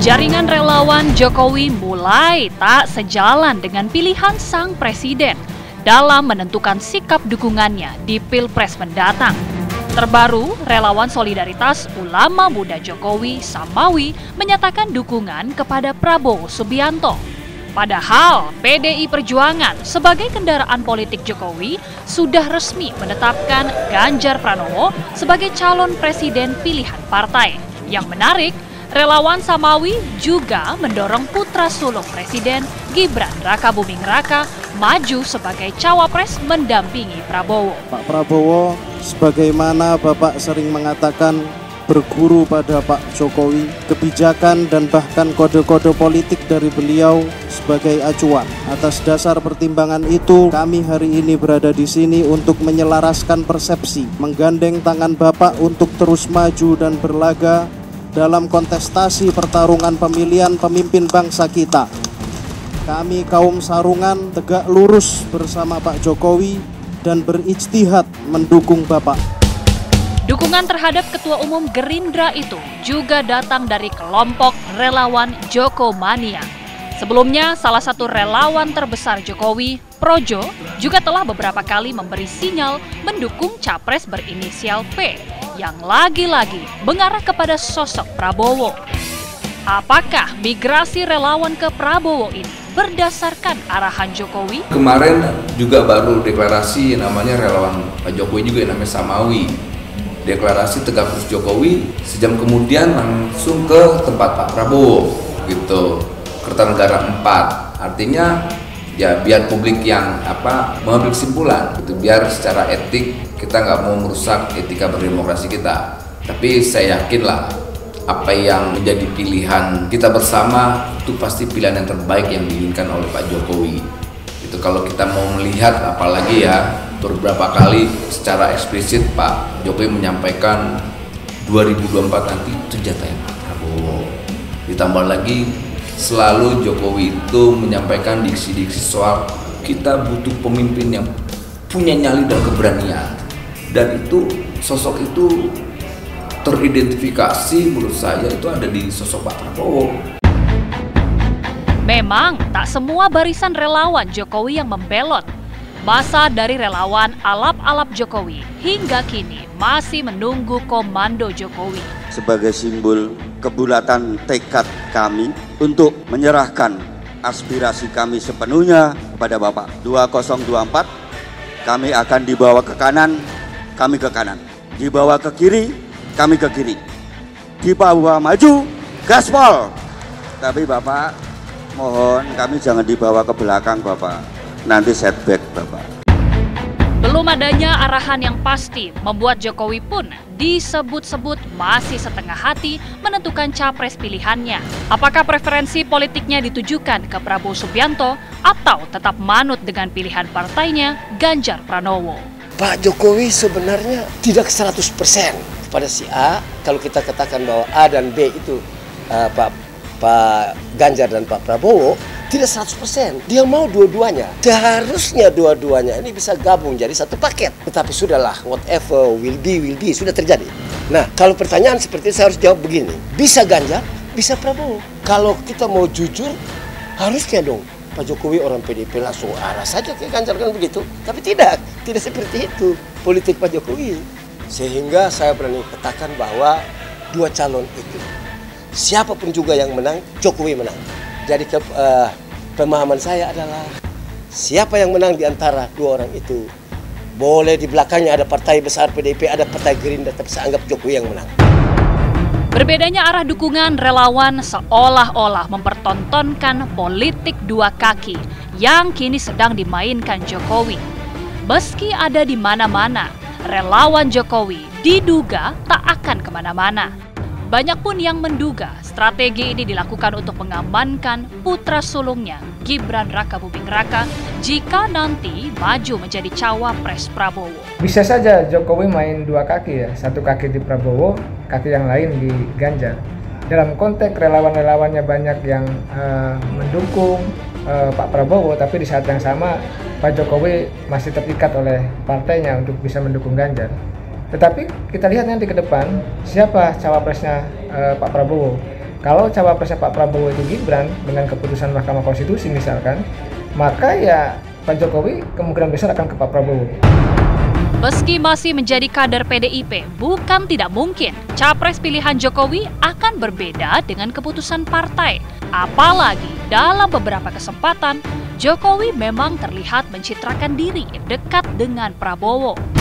Jaringan relawan Jokowi mulai tak sejalan dengan pilihan sang presiden dalam menentukan sikap dukungannya di Pilpres mendatang. Terbaru, relawan Solidaritas Ulama Muda Jokowi Samawi menyatakan dukungan kepada Prabowo Subianto. Padahal PDI Perjuangan sebagai kendaraan politik Jokowi sudah resmi menetapkan Ganjar Pranowo sebagai calon presiden pilihan partai. Yang menarik, relawan Samawi juga mendorong putra sulung Presiden Gibran Rakabuming Raka maju sebagai cawapres mendampingi Prabowo. Pak Prabowo, sebagaimana Bapak sering mengatakan, berguru pada Pak Jokowi, kebijakan dan bahkan kode-kode politik dari beliau sebagai acuan. Atas dasar pertimbangan itu, kami hari ini berada di sini untuk menyelaraskan persepsi, menggandeng tangan Bapak untuk terus maju dan berlaga dalam kontestasi pertarungan pemilihan pemimpin bangsa kita. Kami kaum Sarungan tegak lurus bersama Pak Jokowi dan berijtihad mendukung Bapak. Dukungan terhadap Ketua Umum Gerindra itu juga datang dari kelompok relawan Jokomania. Sebelumnya, salah satu relawan terbesar Jokowi, Projo, juga telah beberapa kali memberi sinyal mendukung capres berinisial P yang lagi-lagi mengarah kepada sosok Prabowo. Apakah migrasi relawan ke Prabowo ini berdasarkan arahan Jokowi? Kemarin juga baru deklarasi namanya relawan Pak Jokowi juga yang namanya Samawi. Deklarasi tegak lurus Jokowi, sejam kemudian langsung ke tempat Pak Prabowo gitu, Kertanegara 4. Artinya ya biar publik yang mengambil kesimpulan gitu, biar secara etik kita nggak mau merusak etika berdemokrasi kita. Tapi saya yakinlah apa yang menjadi pilihan kita bersama itu pasti pilihan yang terbaik yang diinginkan oleh Pak Jokowi. Itu kalau kita mau melihat, apalagi ya beberapa kali secara eksplisit Pak Jokowi menyampaikan 2024 nanti itu jatahnya Pak Prabowo. Ditambah lagi selalu Jokowi itu menyampaikan diksi-diksi soal kita butuh pemimpin yang punya nyali dan keberanian. Dan itu sosok itu teridentifikasi menurut saya itu ada di sosok Pak Prabowo. Memang tak semua barisan relawan Jokowi yang membelot. Masa dari relawan alap-alap Jokowi hingga kini masih menunggu komando Jokowi. Sebagai simbol kebulatan tekad kami untuk menyerahkan aspirasi kami sepenuhnya kepada Bapak. 2024 kami akan dibawa ke kanan, kami ke kanan. Dibawa ke kiri, kami ke kiri. Dibawa maju, gaspol. Tapi Bapak, mohon kami jangan dibawa ke belakang Bapak. Nanti setback Bapak. Belum adanya arahan yang pasti membuat Jokowi pun disebut-sebut masih setengah hati menentukan capres pilihannya. Apakah preferensi politiknya ditujukan ke Prabowo Subianto atau tetap manut dengan pilihan partainya Ganjar Pranowo? Pak Jokowi sebenarnya tidak 100% pada si A. Kalau kita katakan bahwa A dan B itu Pak Ganjar dan Pak Prabowo, tidak 100%. Dia mau dua-duanya. Seharusnya dua-duanya ini bisa gabung jadi satu paket. Tetapi sudahlah, whatever will be, sudah terjadi. Nah, kalau pertanyaan seperti itu saya harus jawab begini. Bisa Ganjar, bisa Prabowo. Kalau kita mau jujur, harusnya dong Pak Jokowi orang PDIP langsung arah saja ke Ganjar kan begitu. Tapi tidak seperti itu politik Pak Jokowi. Sehingga saya berani katakan bahwa dua calon itu, siapapun juga yang menang, Jokowi menang. Jadi pemahaman saya adalah siapa yang menang di antara dua orang itu, boleh di belakangnya ada partai besar PDIP, ada partai Gerindra, tapi saya anggap Jokowi yang menang. Berbedanya arah dukungan relawan seolah-olah mempertontonkan politik dua kaki yang kini sedang dimainkan Jokowi. Meski ada di mana-mana, relawan Jokowi diduga tak akan kemana-mana. Banyak pun yang menduga strategi ini dilakukan untuk mengamankan putra sulungnya Gibran Rakabuming Raka jika nanti maju menjadi cawapres Prabowo. Bisa saja Jokowi main dua kaki ya, satu kaki di Prabowo, kaki yang lain di Ganjar. Dalam konteks relawan-relawannya banyak yang mendukung Pak Prabowo, tapi di saat yang sama Pak Jokowi masih terikat oleh partainya untuk bisa mendukung Ganjar. Tetapi kita lihat nanti ke depan siapa cawapresnya Pak Prabowo. Kalau cawapresnya Pak Prabowo itu Gibran dengan keputusan Mahkamah Konstitusi misalkan, maka ya Pak Jokowi kemungkinan besar akan ke Pak Prabowo. Meski masih menjadi kader PDIP, bukan tidak mungkin capres pilihan Jokowi akan berbeda dengan keputusan partai. Apalagi dalam beberapa kesempatan, Jokowi memang terlihat mencitrakan diri dekat dengan Prabowo.